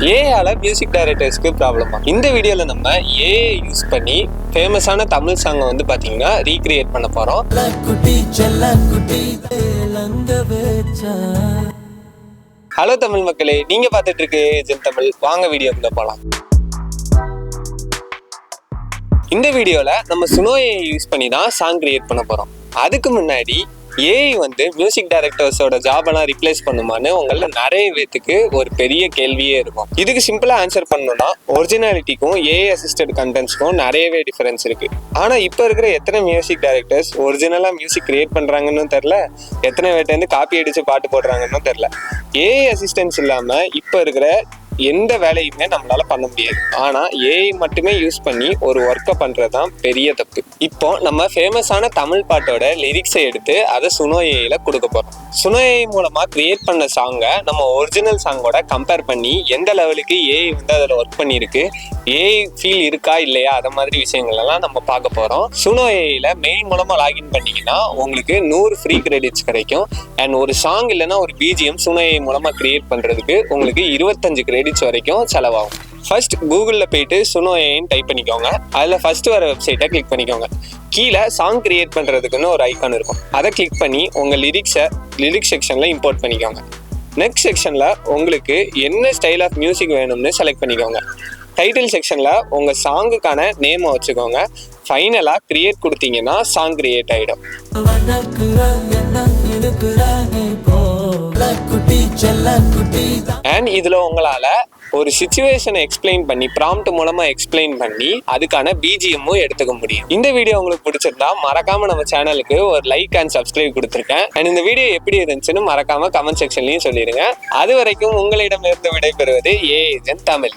ஏஆல music டைரக்டர்ஸ்க்கு ப்ராப்ளமா? இந்த வீடியோல நம்ம ஏஐ யூஸ் பண்ணி ஃபேமஸான தமிழ் சாங்கை வந்து பாத்தீங்கன்னா ரீக்ரியேட் பண்ண போறோம். ஹலோ தமிழ் மக்களே, நீங்க பார்த்துட்டு இருக்கு ஏஜென்ட் தமிழ். வாங்க வீடியோக்குள்ள போலாம். இந்த வீடியோல நம்ம சுனோ ஏஐ யூஸ் பண்ணி தான் சாங் கிரியேட் பண்ண போறோம். அதுக்கு முன்னாடி ஏஐ வந்து மியூசிக் டைரக்டர்ஸோட ஜாபெல்லாம் ரிப்ளேஸ் பண்ணுமான்னு உங்கள நிறைய பேத்துக்கு ஒரு பெரிய கேள்வியே இருக்கும். இதுக்கு சிம்பிளா ஆன்சர் பண்ணணும்னா, ஒரிஜினாலிட்டிக்கும் ஏஐ அசிஸ்டட் கண்டென்ட்ஸ்க்கும் நிறையவே டிஃபரன்ஸ் இருக்கு. ஆனா இப்ப இருக்கிற எத்தனை மியூசிக் டைரக்டர்ஸ் ஒரிஜினலா மியூசிக் கிரியேட் பண்றாங்கன்னு தெரியல, எத்தனை பேர்ட்ட இருந்து காப்பி அடிச்சு பாட்டு போடுறாங்கன்னு தெரியல. ஏஐ அசிஸ்டன்ஸ் இல்லாம இப்ப இருக்கிற எந்த வேலையுமே நம்மளால பண்ண முடியாது. ஆனா ஏஐ மட்டுமே யூஸ் பண்ணி ஒரு ஒர்க்கை பண்றதுதான் பெரிய தப்பு. இப்போ நம்ம ஃபேமஸான தமிழ் பாட்டோட லிரிக்ஸை எடுத்து அதை சுனோ ஏஐல கொடுக்க போறோம். சுனோ ஏஐ மூலமா கிரியேட் பண்ண சாங்கை நம்ம ஒரிஜினல் சாங்கோட கம்பேர் பண்ணி எந்த லெவலுக்கு ஏஐ வந்து அதில் ஒர்க் பண்ணியிருக்கு, ஏஐ ஃபீல் இருக்கா இல்லையா, அதை மாதிரி விஷயங்கள் எல்லாம் நம்ம பார்க்க போறோம். சுனோ ஏஐல மெயில் மூலமா லாகின் பண்ணீங்கன்னா உங்களுக்கு 100 ஃப்ரீ கிரெடிட்ஸ் கிடைக்கும். அண்ட் ஒரு சாங் இல்லைன்னா ஒரு பிஜிஎம் சுனோ ஏஐ மூலமா கிரியேட் பண்றதுக்கு உங்களுக்கு 25 கிரெடிட்ஸ் வரைக்கும் செலவாகும். ஃபர்ஸ்ட் கூகுள்ல போயிட்டு சுனோ ஏஐன்னு டைப் பண்ணிக்கோங்க. அதுல ஃபர்ஸ்ட் வர வெப்சைட்டை கிளிக் பண்ணிக்கோங்க. கீழே சாங் கிரியேட் பண்றதுக்குன்னு ஒரு ஐக்கான் இருக்கும். அதை கிளிக் பண்ணி உங்க லிரிக்ஸ் செக்ஷன்ல இம்போர்ட் பண்ணிக்கோங்க. நெக்ஸ்ட் செக்ஷன்ல உங்களுக்கு என்ன ஸ்டைல் ஆஃப் மியூசிக் வேணும்னு செலக்ட் பண்ணிக்கோங்க. டைட்டில் செக்ஷன்ல உங்க சாங்குக்கான நேமை வச்சுக்கோங்க. ஃபைனலா கிரியேட் கொடுத்தீங்கன்னா சாங் கிரியேட் ஆயிடும். அண்ட் இதுல உங்களால ஒரு சிச்சுவேஷனை எக்ஸ்பிளைன் பண்ணி ப்ராம்ப்ட் மூலமா எக்ஸ்பிளைன் பண்ணி அதுக்கான பிஜிஎம்மும் எடுத்துக்க முடியும். இந்த வீடியோ உங்களுக்கு பிடிச்சிருந்தா மறக்காம நம்ம சேனலுக்கு ஒரு லைக் அண்ட் சப்ஸ்கிரைப் கொடுத்துருக்கேன். அண்ட் இந்த வீடியோ எப்படி இருந்துச்சுன்னு மறக்காம கமெண்ட் செக்ஷன்லயும் சொல்லிடுங்க. அது வரைக்கும் உங்களிடம் இருந்து விடைபெறுவது ஏஜென்ட் தமிழ்.